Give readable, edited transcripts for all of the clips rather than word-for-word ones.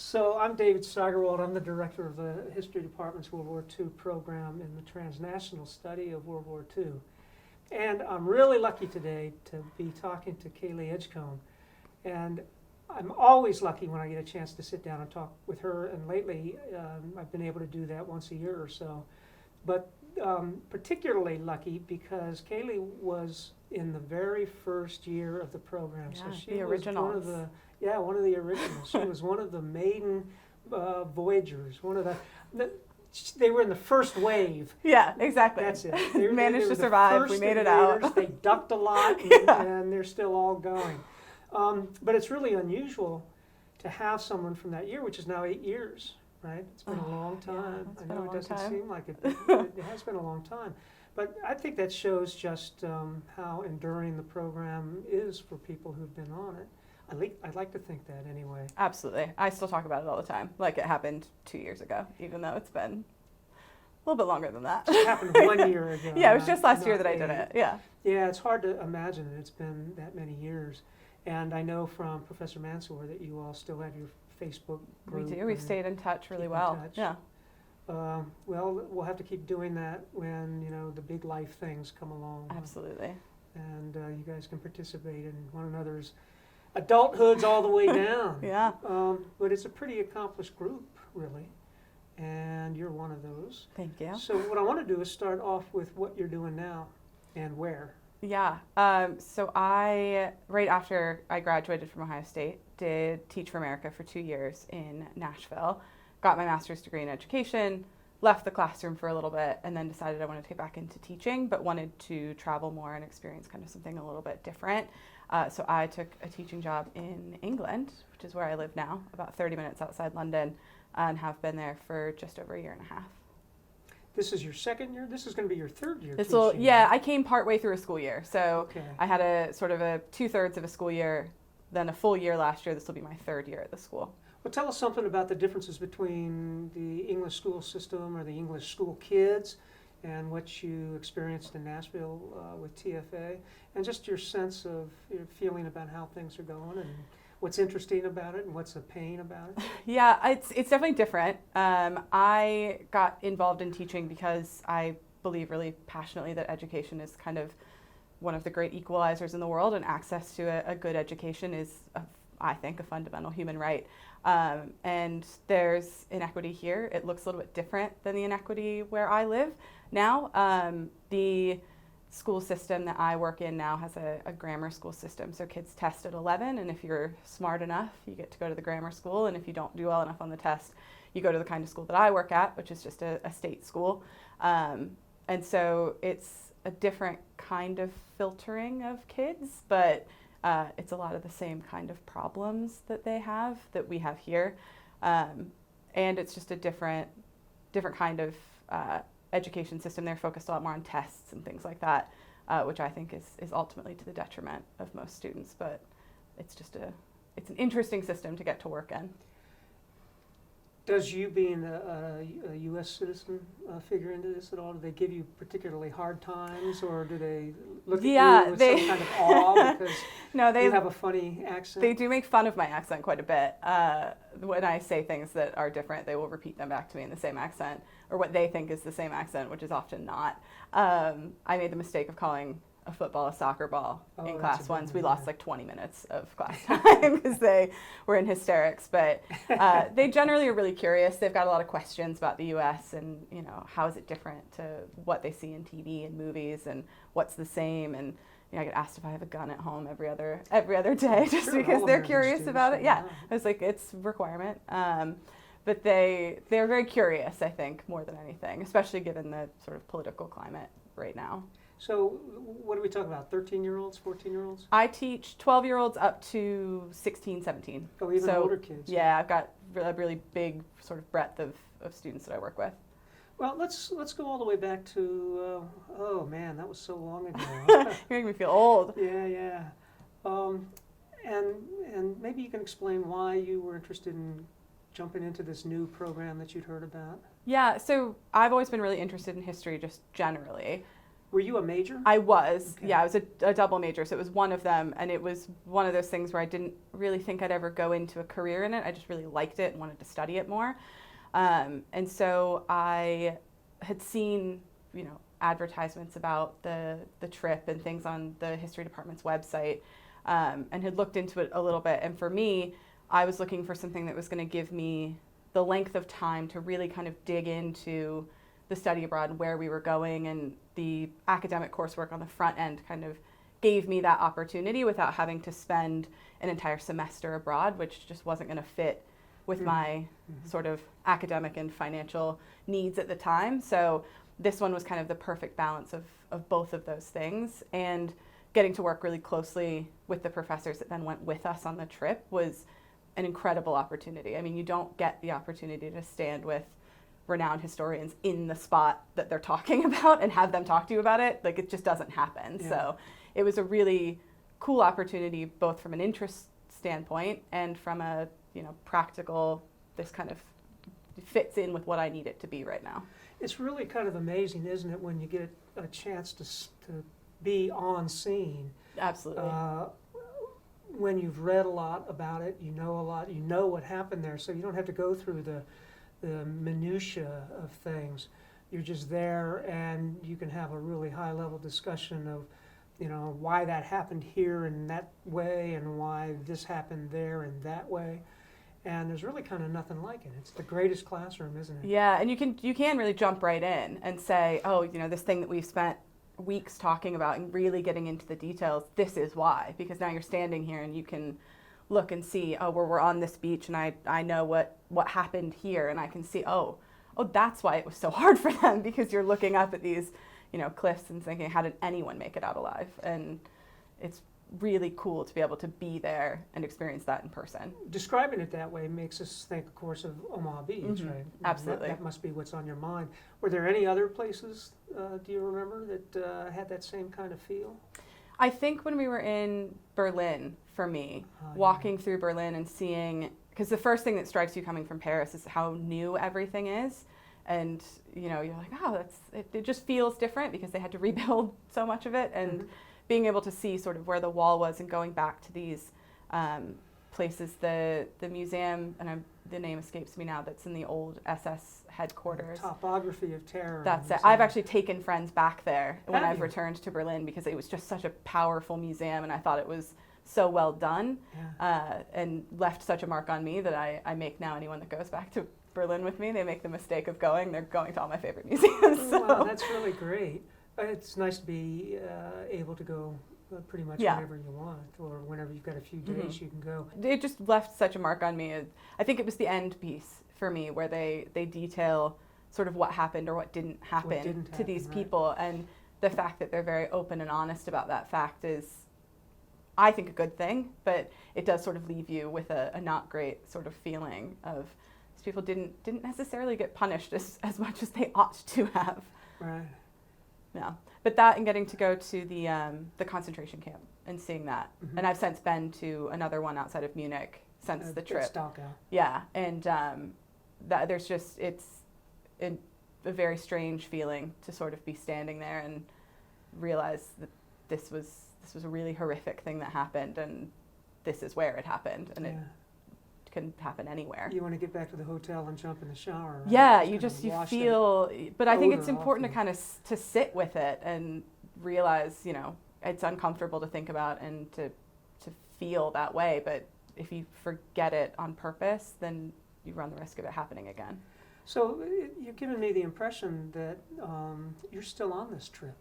So I'm David Steigerwald. I'm the director of the History Department's World War II program in the Transnational study of World War II. And I'm really lucky today to be talking to Kayleigh Edgecombe. And I'm always lucky when I get a chance to sit down and talk with her, and lately I've been able to do that once a year or so. But particularly lucky because Kayleigh was in the very first year of the program. Yeah, so she the was originals. one of the originals. She was one of the maiden voyagers, one of they were in the first wave. Yeah, exactly. That's it. They managed to survive. We made it out. They ducked a lot, and they're still all going. But it's really unusual to have someone from that year, which is now 8 years, right? It's been a long time. Yeah, I know it doesn't seem like it, but it has been a long time. But I think that shows just how enduring the program is for people who've been on it. I'd like to think that anyway. Absolutely. I still talk about it all the time, like it happened 2 years ago, even though it's been a little bit longer than that. It happened 1 year ago. Yeah, it was just last year that I did it. Yeah. Yeah, it's hard to imagine that it's been that many years. And I know from Professor Mansour that you all still have your Facebook group. We do. We've stayed in touch really well. Yeah. Well, we'll have to keep doing that when the big life things come along. Absolutely. And you guys can participate in one another's adulthoods all the way down. Yeah. But it's a pretty accomplished group, really, and you're one of those. Thank you. So what I want to do is start off with what you're doing now and where. Yeah. So right after I graduated from Ohio State, did Teach for America for 2 years in Nashville, got my master's degree in education, left the classroom for a little bit, and then decided I wanted to get back into teaching, but wanted to travel more and experience kind of something a little bit different. So I took a teaching job in England, which is where I live now, about 30 minutes outside London, and have been there for just over a year and a half. This is your second year? This is going to be your third year teaching. Yeah, I came partway through a school year. So okay. I had a sort of a 2/3 of a school year, then a full year last year. This will be my third year at the school. Well, tell us something about the differences between the English school system or the English school kids and what you experienced in Nashville with TFA, and just your sense of your feeling about how things are going and what's interesting about it and what's a pain about it. Yeah, it's definitely different. I got involved in teaching because I believe really passionately that education is kind of one of the great equalizers in the world, and access to a good education is, I think, a fundamental human right. And there's inequity here. It looks a little bit different than the inequity where I live now. The school system that I work in now has a grammar school system. So kids test at 11, and if you're smart enough, you get to go to the grammar school. And if you don't do well enough on the test, you go to the kind of school that I work at, which is just a state school. And so it's a different kind of filtering of kids, but it's a lot of the same kind of problems that they have that we have here. And it's just a different kind of education system. They're focused a lot more on tests and things like that, which I think is ultimately to the detriment of most students. But it's an interesting system to get to work in. Does you being a U.S. citizen figure into this at all? Do they give you particularly hard times, or do they look at you with some kind of awe because you have a funny accent? They do make fun of my accent quite a bit. When I say things that are different, they will repeat them back to me in the same accent, or what they think is the same accent, which is often not. I made the mistake of calling a football a soccer ball in class once. We lost like 20 minutes of class time because they were in hysterics. But they generally are really curious. They've got a lot of questions about the U.S. and how is it different to what they see in TV and movies, and what's the same. And I get asked if I have a gun at home every other day just because they're curious about it. Yeah, I was like, it's a requirement. But they're very curious, I think, more than anything, especially given the sort of political climate right now. So what are we talking about, 13-year-olds, 14-year-olds? I teach 12-year-olds up to 16, 17. Oh, even older kids. Yeah, I've got a really big sort of breadth of students that I work with. Well, let's go all the way back to, oh man, that was so long ago. You're making me feel old. Yeah. And maybe you can explain why you were interested in jumping into this new program that you'd heard about. Yeah, so I've always been really interested in history just generally. Were you a major? I was, Okay. yeah, I was a double major, so it was one of them, and it was one of those things where I didn't really think I'd ever go into a career in it. I just really liked it and wanted to study it more. And so I had seen, advertisements about the trip and things on the history department's website, and had looked into it a little bit. And for me, I was looking for something that was going to give me the length of time to really kind of dig into the study abroad and where we were going, and the academic coursework on the front end kind of gave me that opportunity without having to spend an entire semester abroad, which just wasn't going to fit with my sort of academic and financial needs at the time. So this one was kind of the perfect balance of both of those things, and getting to work really closely with the professors that then went with us on the trip was an incredible opportunity. I mean, you don't get the opportunity to stand with renowned historians in the spot that they're talking about and have them talk to you about it. Like, it just doesn't happen. Yeah. So it was a really cool opportunity, both from an interest standpoint and from a, practical, this kind of fits in with what I need it to be right now. It's really kind of amazing, isn't it, when you get a chance to be on scene. Absolutely. When you've read a lot about it, you know a lot, you know what happened there, so you don't have to go through the minutia of things. You're just there, and you can have a really high-level discussion of, why that happened here in that way, and why this happened there in that way. And there's really kind of nothing like it. It's the greatest classroom, isn't it? Yeah, and you can really jump right in and say, oh, this thing that we've spent weeks talking about and really getting into the details, this is why. Because now you're standing here and you can look and see, oh, we're on this beach, and I know what happened here, and I can see, oh, that's why it was so hard for them, because you're looking up at these, cliffs and thinking, how did anyone make it out alive? And it's really cool to be able to be there and experience that in person. Describing it that way makes us think, of course, of Omaha Beach, right? Absolutely. That must be what's on your mind. Were there any other places, do you remember, that had that same kind of feel? I think when we were in Berlin, for me, walking through Berlin and seeing, because the first thing that strikes you coming from Paris is how new everything is. And, you're like, oh, it just feels different because they had to rebuild so much of it. And being able to see sort of where the wall was and going back to these places, the museum, and the name escapes me now, that's in the old SS headquarters. Topography of Terror. That's it. I've actually taken friends back there when Have I've you? returned to Berlin, because it was just such a powerful museum, and I thought it was so well done, and left such a mark on me that I make now anyone that goes back to Berlin with me, they make the mistake of they're going to all my favorite museums. So. Wow, that's really great. It's nice to be able to go pretty much whenever you want, or whenever you've got a few days you can go. It just left such a mark on me. I think it was the end piece for me, where they detail sort of what happened or what didn't happen to these people, and the fact that they're very open and honest about that fact is, I think, a good thing, but it does sort of leave you with a not great sort of feeling of these people didn't necessarily get punished as much as they ought to have. Right. Yeah, but that and getting to go to the concentration camp and seeing that, and I've since been to another one outside of Munich since the trip. Stalkow. Yeah, and that there's just it's a very strange feeling to sort of be standing there and realize that this was a really horrific thing that happened, and this is where it happened, and it can happen anywhere. You want to get back to the hotel and jump in the shower. Right? Yeah, you feel, but I think it's odor important off to kind of to sit with it and realize, it's uncomfortable to think about and to feel that way, but if you forget it on purpose, then you run the risk of it happening again. So you're giving me the impression that you're still on this trip.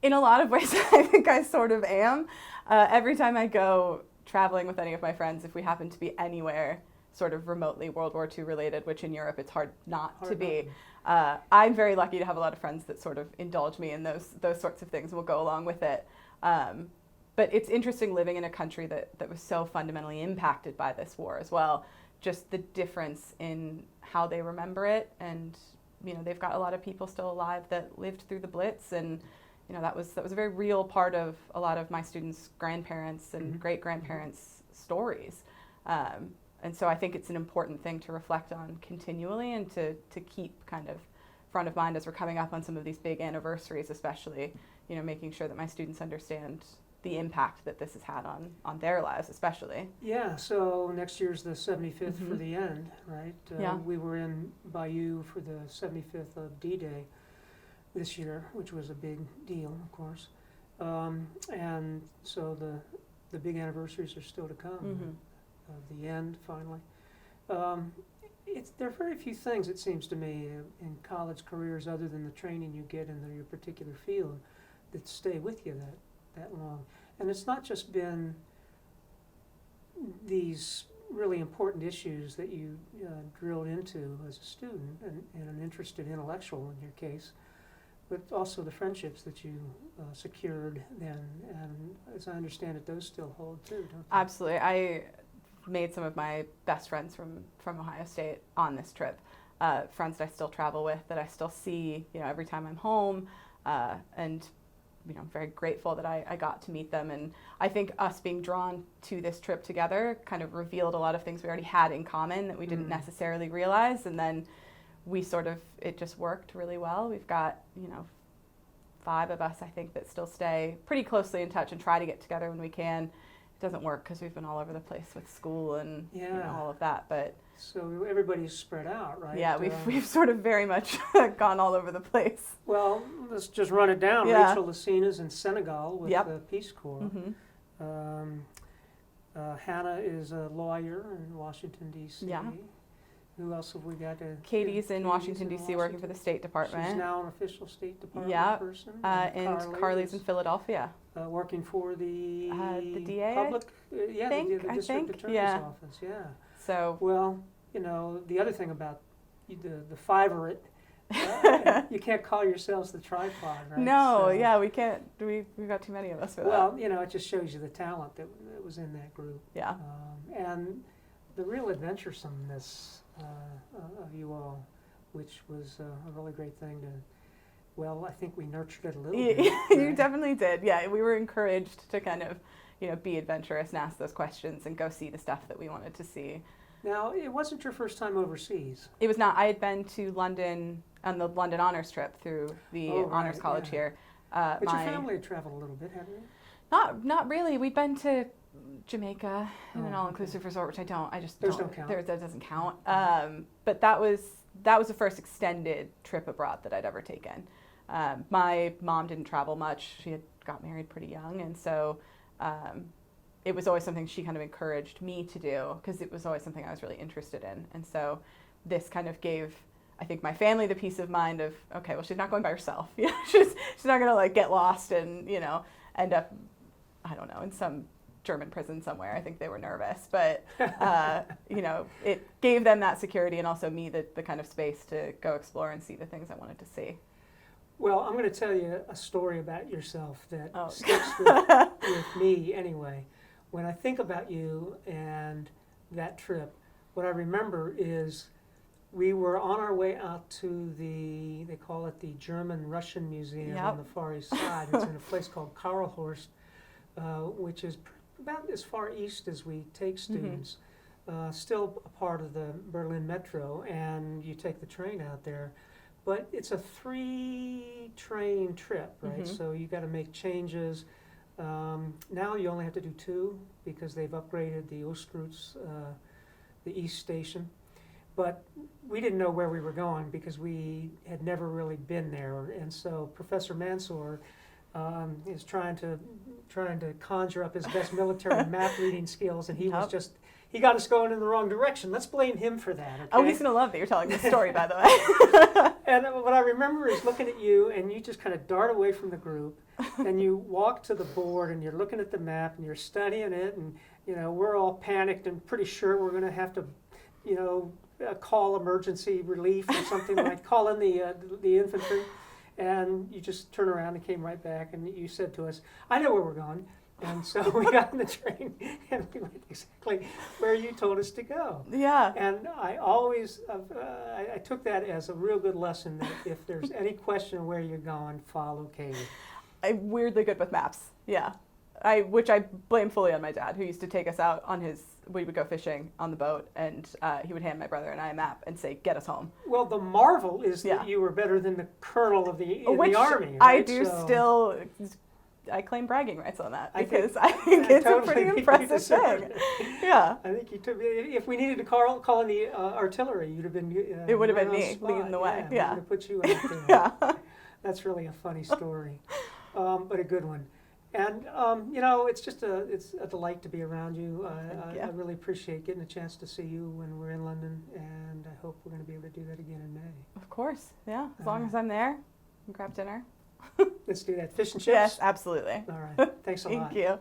In a lot of ways, I think I sort of am. Every time I go traveling with any of my friends, if we happen to be anywhere sort of remotely World War II related, which in Europe it's hard not to be, I'm very lucky to have a lot of friends that sort of indulge me in those sorts of things and will go along with it. But it's interesting living in a country that was so fundamentally impacted by this war as well. Just the difference in how they remember it, and they've got a lot of people still alive that lived through the Blitz, and that was a very real part of a lot of my students' grandparents and great-grandparents' stories. And so I think it's an important thing to reflect on continually, and to keep kind of front of mind as we're coming up on some of these big anniversaries, especially, making sure that my students understand the impact that this has had on their lives, especially. Yeah, so next year's the 75th for Mhm. the end, right? Yeah. We were in Bayou for the 75th of D-Day this year, which was a big deal, of course. And so the big anniversaries are still to come, Mhm. of the end, finally. There are very few things, it seems to me, in college careers other than the training you get in your particular field that stay with you that long. And it's not just been these really important issues that you drilled into as a student and an interested intellectual in your case, but also the friendships that you secured then. And as I understand it, those still hold too, don't they? Absolutely. I made some of my best friends from Ohio State on this trip. Friends that I still travel with, that I still see, every time I'm home, and I'm very grateful that I got to meet them. And I think us being drawn to this trip together kind of revealed a lot of things we already had in common that we didn't necessarily realize. And then it just worked really well. We've got, 5 of us, I think, that still stay pretty closely in touch and try to get together when we can. It doesn't work because we've been all over the place with school and all of that. But so everybody's spread out, right? yeah, we've sort of very much gone all over the place. Well, let's just run it down. Yeah. Rachel Lucina's in Senegal with the Peace Corps. Mhm. Hannah is a lawyer in Washington, D.C. Yeah. Who else have we got? Katie's in Washington, D.C. working for the State Department. She's now an official State Department Yeah. person. And Carly's in Philadelphia. Working for the DA, public, the I district think, attorney's yeah. office. Yeah. So Well, the other thing about the fiverate, you can't call yourselves the tripod, right? no, So, yeah, we can't. We've got too many of us for Well, it just shows you the talent that was in that group. that. Yeah. And the real adventuresomeness of you all, which was a really great thing I think we nurtured it a little bit. You right? definitely did. Yeah, we were encouraged to kind of, be adventurous and ask those questions and go see the stuff that we wanted to see. Now, it wasn't your first time overseas. It was not. I had been to London on the London honors trip through the Oh, right, honors college yeah. here. But your family had traveled a little bit, hadn't you? Not really. We'd been to Jamaica in an Oh, all-inclusive resort, which I just Those don't don't count. that doesn't count. But that was the first extended trip abroad that I'd ever taken. My mom didn't travel much. She had got married pretty young, and so it was always something she kind of encouraged me to do because it was always something I was really interested in. And so this kind of gave, I think, my family the peace of mind of, okay, well, she's not going by herself. She's not going to get lost and end up, I don't know, in some German prison somewhere. I think they were nervous, but it gave them that security and also me the kind of space to go explore and see the things I wanted to see. Well, I'm going to tell you a story about yourself that Oh. sticks with me anyway. When I think about you and that trip, what I remember is we were on our way out to they call it the German-Russian Museum Yep. on the Far East Side. It's in a place called Karlhorst, which is about as far east as we take students. Still a part of the Berlin Metro, and you take the train out there. But it's a 3-train trip, right? Mhm. So you got to make changes. Now you only have to do 2 because they've upgraded the Ostkreuz, the East Station. But we didn't know where we were going because we had never really been there. And so Professor Mansour is trying to conjure up his best military map reading skills, and he was Yep. he got us going in the wrong direction. Let's blame him for that. Okay? Oh, he's going to love that you're telling this story, by the way. And what I remember is looking at you, and you just kind of dart away from the group, and you walk to the board, and you're looking at the map, and you're studying it, and we're all panicked and pretty sure we're going to have to, call emergency relief or something like call in the infantry, and you just turn around and came right back, and you said to us, "I know where we're going." And so we got on the train, and we went exactly where you told us to go. Yeah. And I always, I took that as a real good lesson that if there's any question where you're going, follow Kayleigh. I'm weirdly good with maps. Yeah. which I blame fully on my dad, who used to take us out on we would go fishing on the boat, and he would hand my brother and I a map and say, get us home. Well, the marvel is Yeah. that you were better than the colonel of the Which army. I Right? do So still, I claim bragging rights on that, I think- because I think it's totally a pretty think you impressive deserve thing. it. Yeah. I think you took. If we needed to call in the artillery, you'd have been. It would have right been on me spot. leading the way. We Yeah. would have put you out there. Yeah. That's really a funny story, but a good one. And it's just it's a delight to be around you. you. I really appreciate getting a chance to see you when we're in London, and I hope we're going to be able to do that again in May. Of course. Yeah. As long as I'm there, grab dinner. Let's do that. Fish and chips. Yes, absolutely. All right. Thanks a lot. Thank you.